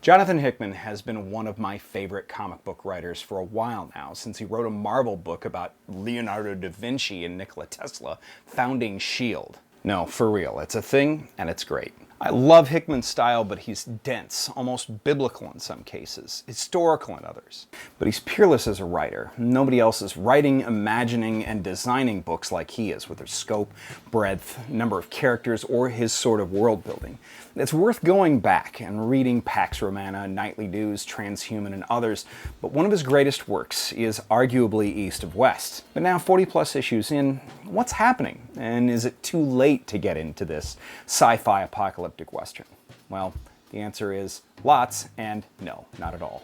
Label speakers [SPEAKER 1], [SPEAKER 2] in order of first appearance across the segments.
[SPEAKER 1] Jonathan Hickman has been one of my favorite comic book writers for a while now, since he wrote a Marvel book about Leonardo da Vinci and Nikola Tesla founding S.H.I.E.L.D. No, for real, it's a thing, and it's great. I love Hickman's style, but he's dense, almost biblical in some cases, historical in others. But he's peerless as a writer. Nobody else is writing, imagining, and designing books like he is, with their scope, breadth, number of characters, or his sort of world building. It's worth going back and reading Pax Romana, Nightly News, Transhuman, and others, but one of his greatest works is arguably East of West. But now, 40-plus issues in, what's happening? And is it too late to get into this sci-fi apocalyptic Western? Well, the answer is lots, and no, not at all.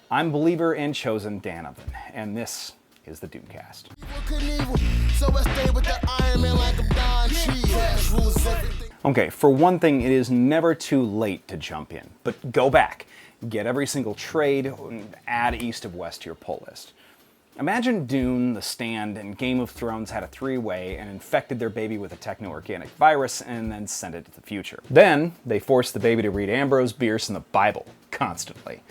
[SPEAKER 1] I'm believer and chosen Dan Oven, and this is the Doomcast. Okay, for one thing, it is never too late to jump in, but go back. Get every single trade, and add East of West to your pull list. Imagine Dune, The Stand, and Game of Thrones had a three-way and infected their baby with a techno-organic virus and then sent it to the future. Then, they forced the baby to read Ambrose Bierce and the Bible, constantly.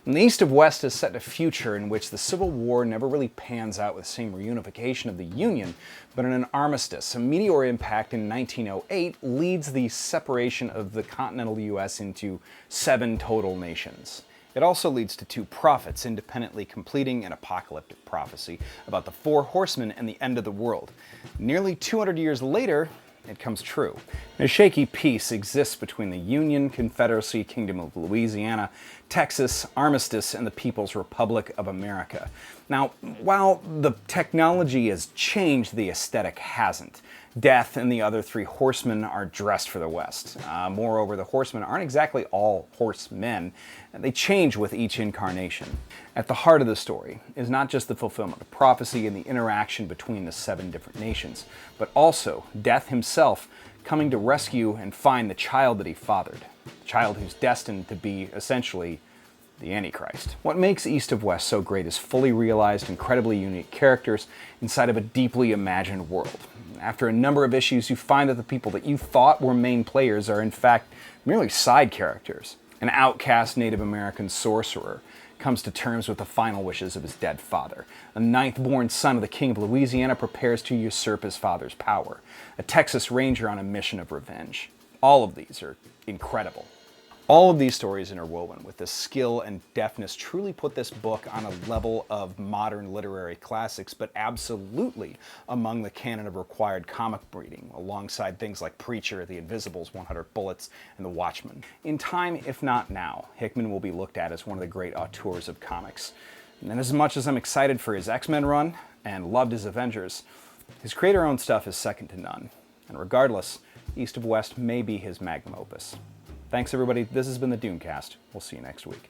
[SPEAKER 1] And the East of West is set in a future in which the Civil War never really pans out with the same reunification of the Union, but in an armistice. A meteor impact in 1908 leads the separation of the continental US into 7 total nations. It also leads to 2 prophets independently completing an apocalyptic prophecy about the 4 horsemen and the end of the world. Nearly 200 years later, it comes true. A shaky peace exists between the Union, Confederacy, Kingdom of Louisiana, Texas, Armistice, and the People's Republic of America. Now, while the technology has changed, the aesthetic hasn't. Death and the other 3 horsemen are dressed for the West. Moreover, the horsemen aren't exactly all horsemen. They change with each incarnation. At the heart of the story is not just the fulfillment of prophecy and the interaction between the 7 different nations, but also Death himself coming to rescue and find the child that he fathered. The child who's destined to be, essentially, the Antichrist. What makes East of West so great is fully realized, incredibly unique characters inside of a deeply imagined world. After a number of issues, you find that the people that you thought were main players are in fact merely side characters. An outcast Native American sorcerer comes to terms with the final wishes of his dead father. A 9th-born son of the King of Louisiana prepares to usurp his father's power. A Texas Ranger on a mission of revenge. All of these are incredible. All of these stories interwoven with the skill and deftness truly put this book on a level of modern literary classics, but absolutely among the canon of required comic reading, alongside things like Preacher, The Invisibles, 100 Bullets, and The Watchmen. In time, if not now, Hickman will be looked at as one of the great auteurs of comics. And as much as I'm excited for his X-Men run and loved his Avengers, his creator-owned stuff is second to none. And regardless, East of West may be his magnum opus. Thanks, everybody. This has been the Doomcast. We'll see you next week.